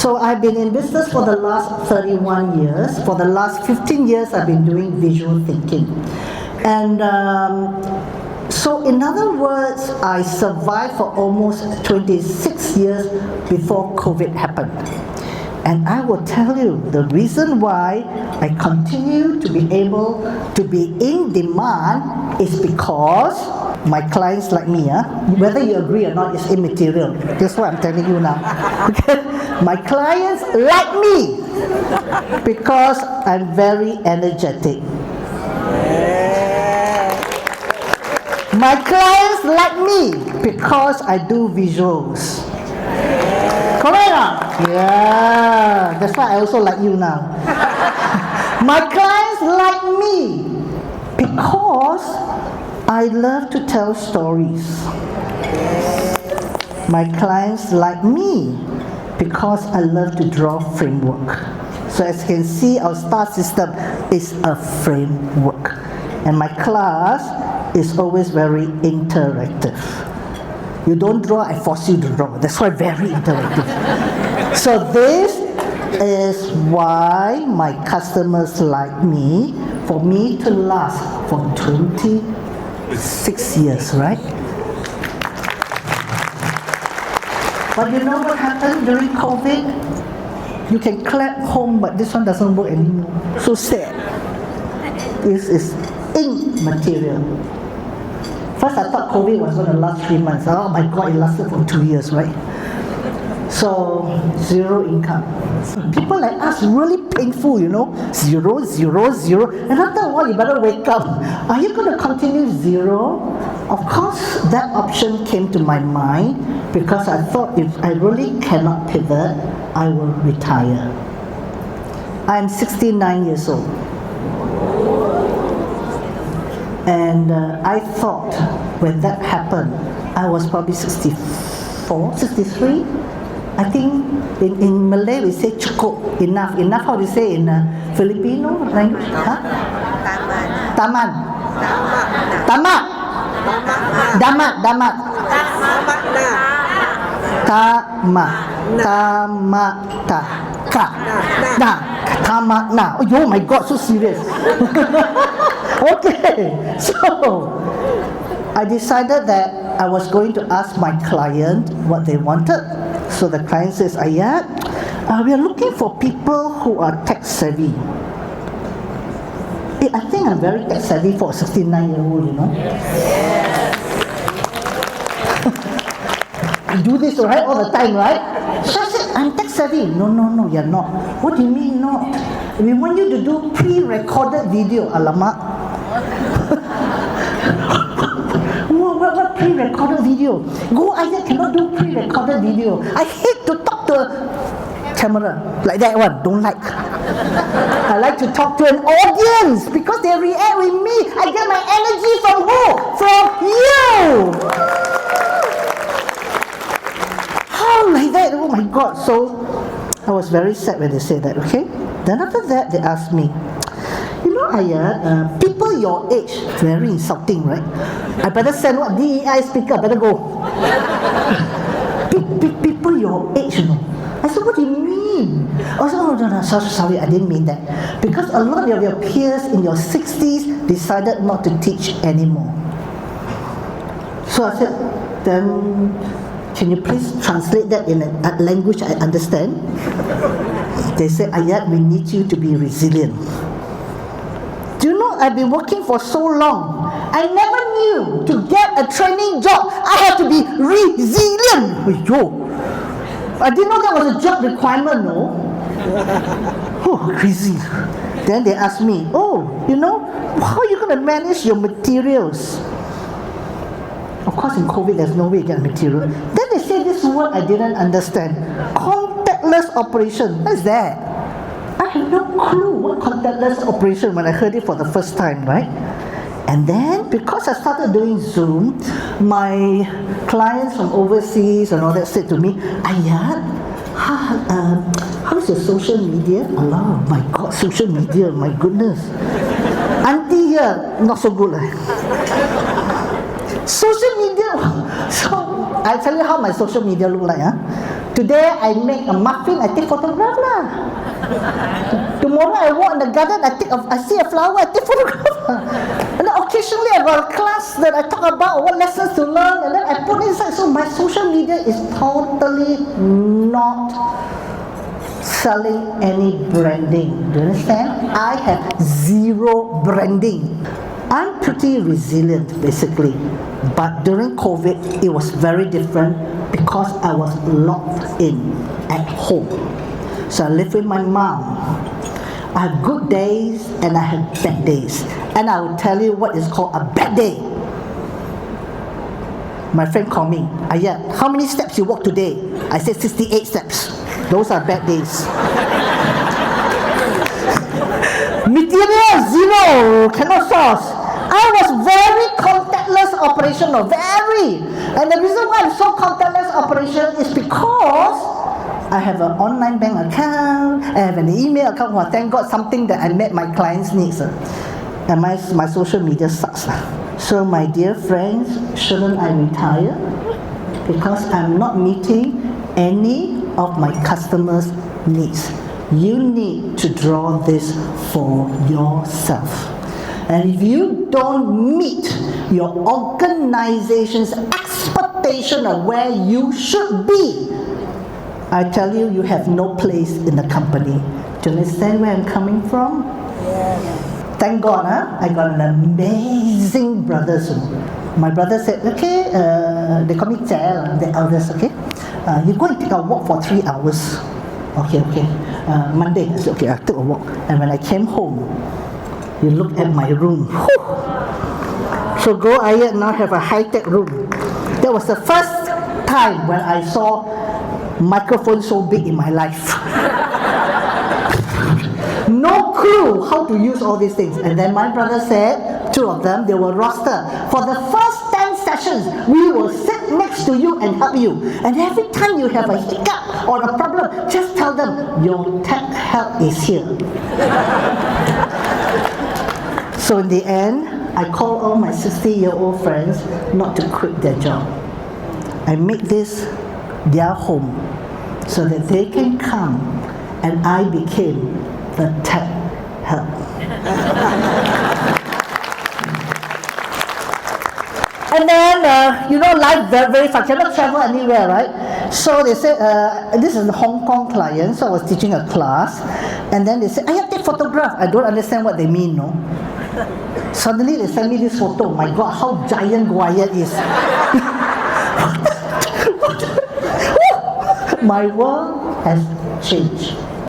So I've been in business for the last 31 years. For the last 15 years, I've been doing visual thinking. And so in other words, I survived for almost 26 years before COVID happened. And I will tell you, the reason why I continue to be able to be in demand is because my clients like me, whether you agree or not, is immaterial. That's what I'm telling you now. Okay? My clients like me because I'm very energetic. My clients like me because I do visuals. Correct or not? Yeah, that's why I also like you now. My clients like me because I love to tell stories. My clients like me because I love to draw framework. So as you can see, our STAR system is a framework. And my class is always very interactive. You don't draw, I force you to draw. That's why very interactive. So this is why my customers like me, for me to last for 26 years, right? But you know what happened during COVID? You can clap home, but this one doesn't work anymore. So sad. This is immaterial. First I thought COVID was going to last 3 months. Oh my God, it lasted for 2 years, right? So, zero income. People like us, really painful, you know. Zero, zero, zero. And after a while, you better wake up. Are you going to continue zero? Of course, that option came to my mind because I thought if I really cannot pivot, I will retire. I'm 69 years old. And I thought when that happened, I was probably 64, 63. I think in Malay we say cukup, enough. Enough, how do you say in Filipino language? Huh? Taman. Tamat. Damat. Damat. Tamat. Tamata. Ka. Na. Tamat na. Oh my God, so serious. Okay, so I decided that I was going to ask my client what they wanted. So the client says, Ayat, we are looking for people who are tech savvy. I think I'm very tech savvy for a 69-year-old, you know. Yes. I do this, right, all the time, right? So I said, I'm tech savvy. No, you're not. What do you mean not? We want you to do pre-recorded video. Alamak. What pre-recorded video? Go, Ayat cannot do pre-recorded video. I hate to talk to a camera like that one. Don't like. I like to talk to an audience because they react with me. I get my energy from who? From you. How like that? Oh my God. So I was very sad when they said that. Okay. Then after that, they asked me, you know, Ayat, people your age, very insulting, right? I better send what DEI speaker, better go. People your age, you know. I said, what do you mean? I said, oh, no, sorry, I didn't mean that. Because a lot of your peers in your 60s decided not to teach anymore. So I said, then can you please translate that in a language I understand? They said, Ayat, we need you to be resilient. Do you know, I've been working for so long. I never knew to get a training job, I have to be resilient. I didn't know that was a job requirement, no? Oh, crazy. Then they asked me, oh, you know, how are you going to manage your materials? Of course, in COVID, there's no way you get material. Then they say this word I didn't understand. Contactless operation. What is that? I have no clue what contactless operation when I heard it for the first time, right? And then, because I started doing Zoom, my clients from overseas and all that said to me, Ayat, how's your social media? Oh my God, social media, my goodness. Auntie here, not so good. Social media, so I tell you how my social media look like. Today I make a muffin, I take photograph lah. Tomorrow I walk in the garden, I see a flower, I take photograph. And then occasionally I got a class that I talk about what lessons to learn, and then I put inside. So my social media is totally not selling any branding. Do you understand? I have zero branding. I'm pretty resilient basically, but during COVID it was very different because I was locked in at home. So I live with my mom. I have good days and I have bad days. And I will tell you what is called a bad day. My friend called me, Ayat, how many steps you walk today? I said 68 steps. Those are bad days. Material, zero, cannot source. I was very contactless operational, very. And the reason why I'm so contactless operational is because I have an online bank account, I have an email account. Well, thank God, something that I met my clients' needs. And my social media sucks. So my dear friends, shouldn't I retire? Because I'm not meeting any of my customers' needs. You need to draw this for yourself. And if you don't meet your organization's expectation of where you should be, I tell you, you have no place in the company. Do you understand where I'm coming from? Yes. Thank God, I got an amazing brothers. My brother said, okay, they call me Jel, the eldest, okay? You go and take a walk for 3 hours. Okay. Monday, I said, okay, I took a walk. And when I came home, you look at my room. Whew. So Go Ayat now have a high-tech room. That was the first time when I saw microphone so big in my life. No clue how to use all these things. And then my brother said, 2 of them, they will roster. For the first 10 sessions, we will sit next to you and help you. And every time you have a hiccup or a problem, just tell them, your tech help is here. So in the end, I called all my 60-year-old friends not to quit their job. I make this their home so that they can come, and I became the tech help. And then, life very, very fast. Cannot travel anywhere, right? So they said, this is a Hong Kong client, so I was teaching a class, and then they said, I have to take photograph. I don't understand what they mean, no? Suddenly they send me this photo. My God, how giant Guayat is. My world has changed.